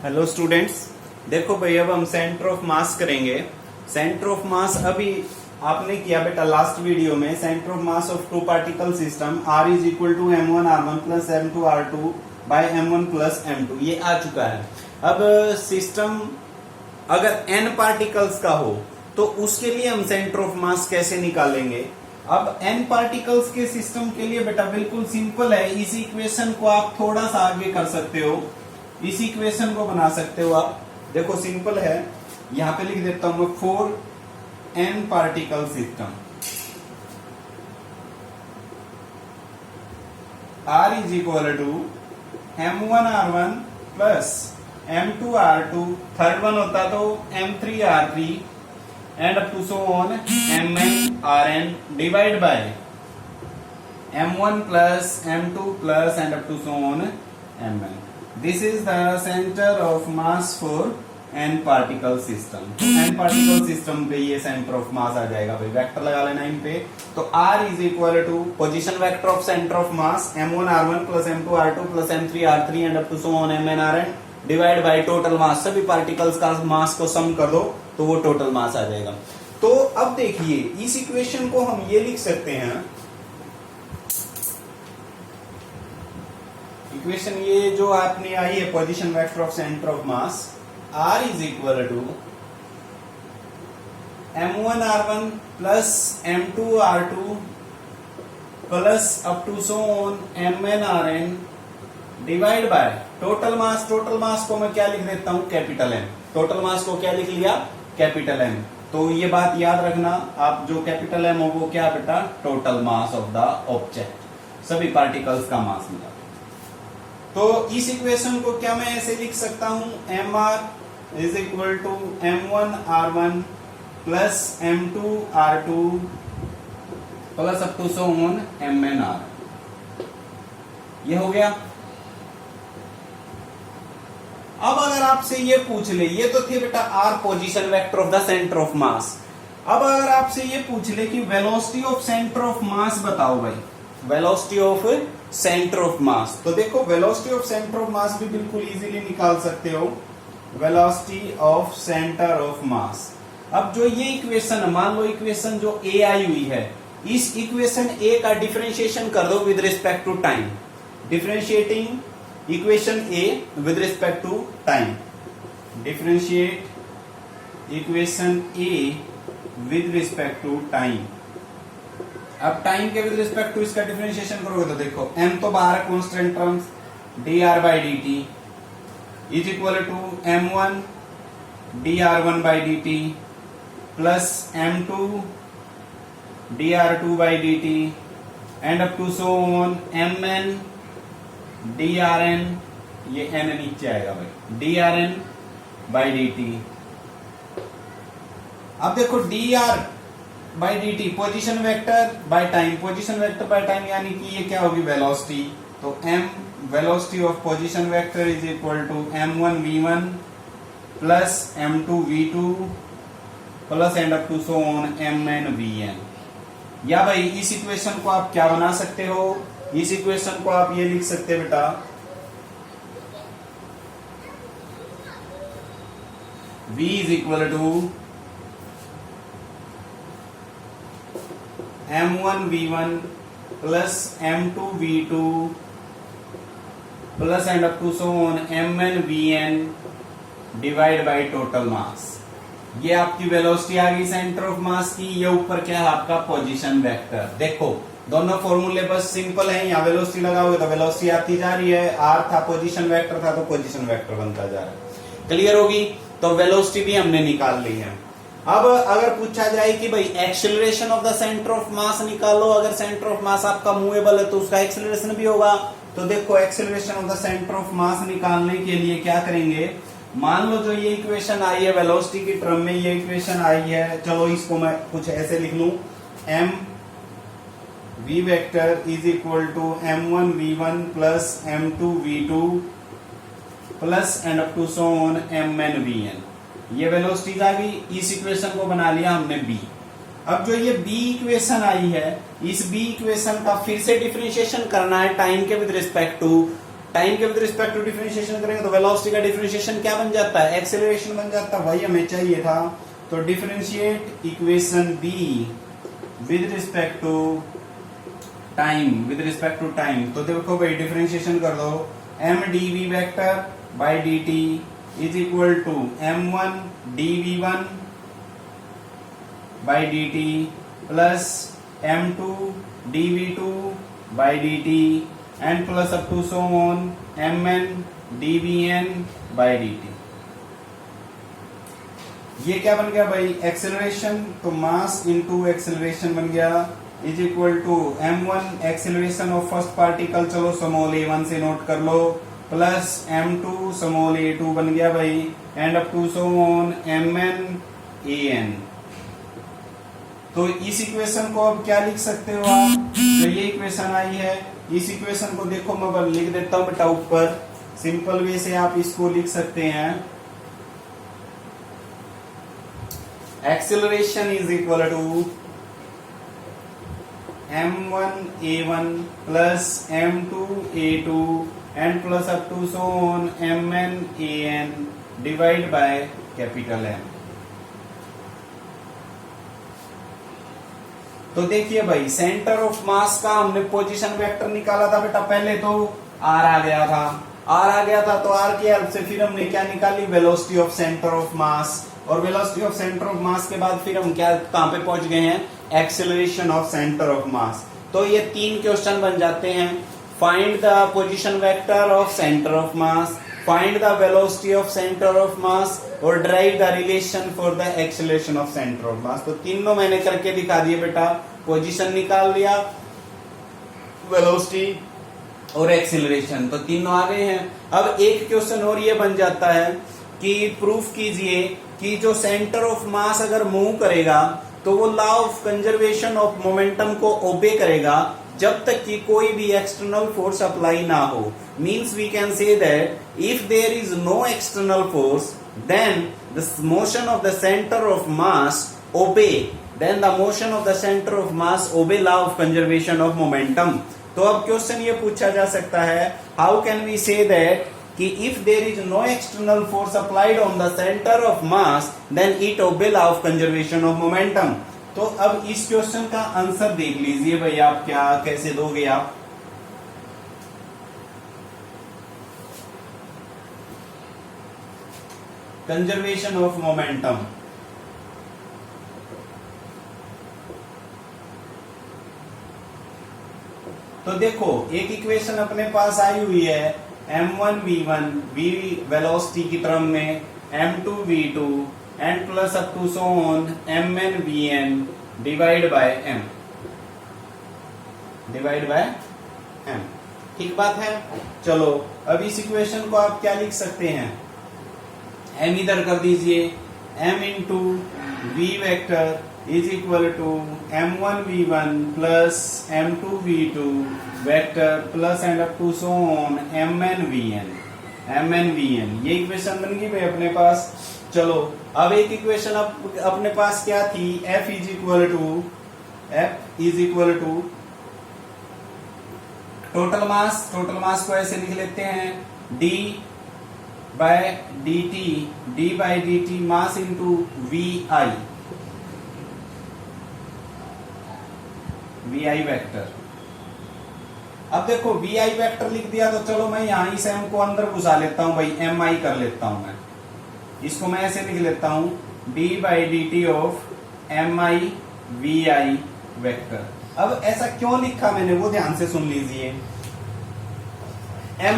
Hello students, देखो भाई अब हम सेंटर ऑफ मास करेंगे। सेंटर ऑफ मास अभी आपने किया बेटा लास्ट वीडियो में। Centre of mass of two particle system R is equal to m1r1 plus m2r2 by m1 plus m2, ये आ चुका है। अब सिस्टम अगर n पार्टिकल्स का हो तो उसके लिए हम सेंटर ऑफ मास कैसे निकालेंगे। अब n पार्टिकल्स के सिस्टम के लिए बेटा बिल्कुल सिंपल है। इस इक्वेशन को आप थोड़ा सा आगे कर सकते हो, इस इक्वेशन को बना सकते हो आप। देखो सिंपल है, यहां पे लिख देता हूं मैं 4n particle system. R is equal to m1r1 plus m2r2, third one होता तो m3r3 and up to so on mnrn divide by m1 plus m2 plus and up to so on mn। This is the center of mass for n particle system। n particle system पे ये center of mass आ जाएगा भाई, vector लगा लेना इन पे। तो R is equal to position vector of center of mass m1r1 plus m2r2 plus m3r3 and up to so on mnrn divide by total मास। सभी particles का मास को सम कर दो तो वो टोटल मास आ जाएगा। तो अब देखिए इस इक्वेशन को हम ये लिख सकते हैं, इक्वेशन ये जो आपने आई है position vector of centre of mass R is equal to m1r1 plus m2r2 plus up to so on mnrn divide by total mass. Total mass को मैं क्या लिख देता हूं, कैपिटल M। टोटल मास को क्या लिख लिया, कैपिटल M। तो ये बात याद रखना, आप जो कैपिटल M हो वो क्या बेटा, total mass of the object, सभी पार्टिकल्स का मास मिला। तो इस इक्वेशन को क्या मैं ऐसे लिख सकता हूं, mr is equal to m1r1 plus m2r2 plus up to so on mnr। ये हो गया। अब अगर आपसे ये पूछ ले, ये तो थे बेटा r position vector of the centre of मास। अब अगर आपसे ये पूछ ले कि वेलोसिटी ऑफ सेंटर ऑफ मास बताओ भाई, velocity of centre of mass, तो देखो वेलोसिटी ऑफ सेंटर ऑफ मास भी बिल्कुल इजीली निकाल सकते हो, वेलोसिटी ऑफ सेंटर ऑफ मास। अब जो ये इक्वेशन है, मान लो इक्वेशन जो ए आई हुई है, इस इक्वेशन ए का डिफरेंशिएशन कर दो with respect to time. Differentiating equation A with respect to time, differentiate equation A with respect to time. अब टाइम के विद रिस्पेक्ट टू इसका डिफरेंशिएशन करोगे तो देखो m तो बाहर है constant terms, dr by dt is equal to m1 dr1 by dt plus m2 dr2 by dt and up to so on mn drn, ये n नीचे आएगा भाई, drn बाई dt। अब देखो dr by D T position vector by time, position vector by time यानी कि ये क्या होगी, वेलोसिटी। तो m velocity of position vector is equal to m1 v1 plus m2 v2 plus and up to so on mn vn। या भाई इस equation को आप क्या बना सकते हो, इस इक्वेशन को आप ये लिख सकते हैं बेटा, v is equal to m1 v1 plus m2 v2 plus and up to so on mn vn divide by total mass. ये आपकी वेलोसिटी आ गई सेंटर ऑफ मास की, ये ऊपर क्या है आपका पोजीशन वेक्टर। देखो दोनों फॉर्मूले बस सिंपल हैं, यहाँ वेलोसिटी लगाओगे तो वेलोसिटी आती जा रही है, r था पोजीशन वेक्टर था तो पोजीशन वेक्टर बनता जा रहा है। क्लियर होगी। तो वेलोसिटी भी हमने निकाल ली है। अब अगर पूछा जाए कि भाई acceleration of the centre of मास निकालो, अगर सेंटर ऑफ मास आपका मूवेबल है तो उसका एक्सेलरेशन भी होगा। तो देखो acceleration of the centre of मास निकालने के लिए क्या करेंगे, मान लो जो ये इक्वेशन आई है वेलोसिटी की टर्म में, ये इक्वेशन आई है, चलो इसको मैं कुछ ऐसे लिख लूं, m v vector is equal to m1 v1 plus m2 v2 plus and up to so on mn vn। ये वेलोसिटी आ गई, इस इक्वेशन को बना लिया हमने b। अब जो ये b इक्वेशन आई है, इस b इक्वेशन का फिर से डिफरेंशिएशन करना है टाइम के विद रिस्पेक्ट टू टाइम के विद रिस्पेक्ट टू डिफरेंशिएशन करेंगे तो वेलोसिटी का डिफरेंशिएशन क्या बन जाता है, एक्सेलरेशन बन जाता है, वही हमें चाहिए था। तो differentiate equation B with respect to time, with respect to time. तो देखो भाई डिफरेंशिएशन कर दो, M DV vector by dt is equal to m1 dv1 by dt plus m2 dv2 by dt and plus up to so on mn dvn by dt। ये क्या बन गया भाई, एक्सेलरेशन। तो मास इनटू एक्सेलरेशन बन गया is equal to m1 acceleration of first particle, चलो small a1 से नोट कर लो, प्लस m2 स्मॉल a2 बन गया भाई, and up to so on mn an। तो इस इक्वेशन को अब क्या लिख सकते हो आप, जो ये इक्वेशन आई है, इस इक्वेशन को देखो मैं अब लिख देता हूं बेटा ऊपर, सिंपल वे से आप इसको लिख सकते हैं, acceleration is equal to m1a1 plus m2a2 and plus up to so on mn an divide by capital M। तो देखिए भाई सेंटर ऑफ मास का हमने पोजीशन वेक्टर निकाला था बेटा, पहले तो r आ गया था, r आ गया था तो r की हेल्प से फिर हमने क्या निकाली, velocity of centre of mass, और velocity of centre of mass के बाद फिर हम क्या कहां पे पहुंच गए हैं, acceleration of centre of mass. तो ये 3 क्वेश्चन बन जाते हैं, find the position vector of centre of mass, find the velocity of centre of mass और derive the relation for the acceleration of centre of mass. तो तीनों मैंने करके दिखा दिए बेटा, पोजीशन निकाल लिया, वेलोसिटी और एक्सेलरेशन, तो तीनों आ गए हैं। अब एक क्वेश्चन और ये बन जाता है कि प्रूफ कीजिए कि जो सेंटर ऑफ मास अगर मूव करेगा तो वो law of conservation of momentum को ओबे करेगा जब तक कि कोई भी एक्सटर्नल फोर्स अप्लाई ना हो। Means we can say that if there is no external force then the motion of the centre of mass obey, then the motion of the centre of mass obey law of conservation of momentum. तो अब question ये पूछा जा सकता है, how can we say that कि if there is no external force applied on the center of mass then it obey law of conservation of momentum। तो अब इस क्वेश्चन का आंसर देख लीजिए भाई, आप क्या कैसे दोगे आप, कंजर्वेशन ऑफ मोमेंटम। तो देखो एक इक्वेशन अपने पास आई हुई है, m1 v1 v वेलोसिटी की टर्म में, m2 v2 and plus up to so on mn vn divide by m, divide by m। ठीक बात है। चलो अब इस इक्वेशन को आप क्या लिख सकते हैं, m इधर कर दीजिए, m into v vector is equal to m1 v1 plus m2 v2 vector plus and up to so on mn vn। ये इक्वेशन बन गई भाई अपने पास। चलो अब एक इक्वेशन अपने पास क्या थी, f is equal to total mass, total mass को ऐसे लिख लेते हैं d by dt mass into vi vector. अब देखो vi वेक्टर लिख दिया तो चलो मैं यहां इस m को अंदर घुसा लेता हूं भाई, mi कर लेता हूं मैं, इसको मैं ऐसे लिख लेता हूं d by dt of mi vi vector. अब ऐसा क्यों लिखा मैंने वो ध्यान से सुन लीजिए।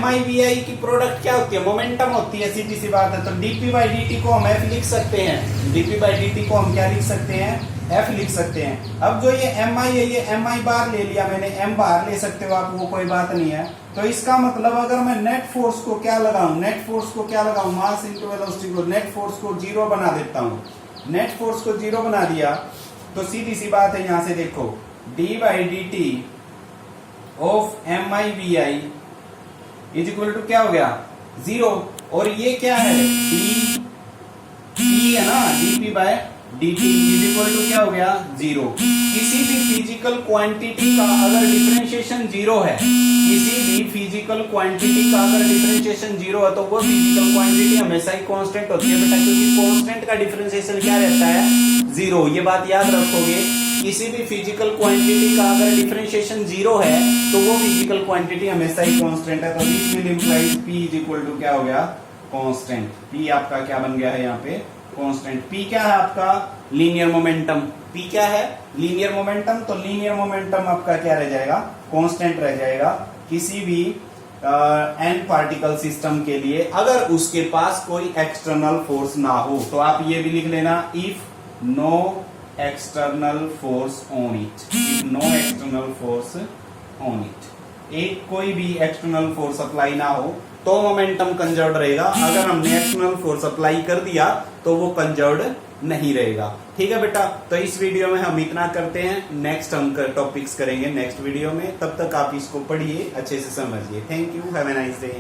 mi vi की प्रोडक्ट क्या होती है, मोमेंटम होती है, सीधी सी बात है। तो dp बाई dt को हम f लिख सकते हैं, dp बाई dt को हम क्या लिख सकते हैं, f लिख सकते हैं। अब जो ये mi है, ये mi बार ले लिया मैंने, m बार ले सकते हो आप, वो कोई बात नहीं है। तो इसका मतलब अगर मैं नेट फोर्स को क्या लगाऊं, नेट फोर्स को क्या लगाऊं, मास इनटू वेलोसिटी को, नेट फोर्स को 0 बना देता हूं। नेट फोर्स को 0 बना दिया तो सीधी सी बात है, यहां से देखो d by dt of mi vi is equal to क्या हो गया, 0। और ये क्या है, d है ना, dp by dt is equal to क्या हो गया, 0। किसी भी फिजिकल क्वांटिटी का अगर डिफरेंशिएशन जीरो है, किसी भी फिजिकल क्वांटिटी का अगर डिफरेंशिएशन जीरो है तो वो फिजिकल क्वांटिटी हमेशा ही कांस्टेंट होती है बेटा, क्योंकि कांस्टेंट का डिफरेंशिएशन क्या रहता है, जीरो। ये बात याद रखोगे, किसी भी फिजिकल क्वांटिटी का अगर डिफरेंशिएशन जीरो है तो वो फिजिकल क्वांटिटी हमेशा ही कांस्टेंट है। तो this will implies P is equal to क्या हो गया, कांस्टेंट। P आपका क्या बन गया है यहाँ पे, कांस्टेंट। P क्या है आपका, लीनियर मोमेंटम। P क्या है, लीनियर मोमेंटम। तो लीनियर मोमेंटम आपका क्या रह जाएगा, कांस्टेंट रह जाएगा किसी भी n पार्टिकल सिस्टम के लिए, अगर उसके पास कोई एक्सटर्नल फोर्स ना हो। तो आप ये भी लिख लेना, if no external force on it, if no external force on it. एक कोई भी एक्सटर्नल फोर्स अप्लाई ना हो तो मोमेंटम कंजर्व्ड रहेगा, अगर हमने एक्सटर्नल फोर्स अप्लाई कर दिया तो वो कंजर्व्ड नहीं रहेगा। ठीक है बेटा, तो इस वीडियो में हम इतना करते हैं, नेक्स्ट हम टॉपिक्स करेंगे नेक्स्ट वीडियो में। तब तक आप इसको पढ़िए, अच्छे से समझिए। Thank you, have a nice day.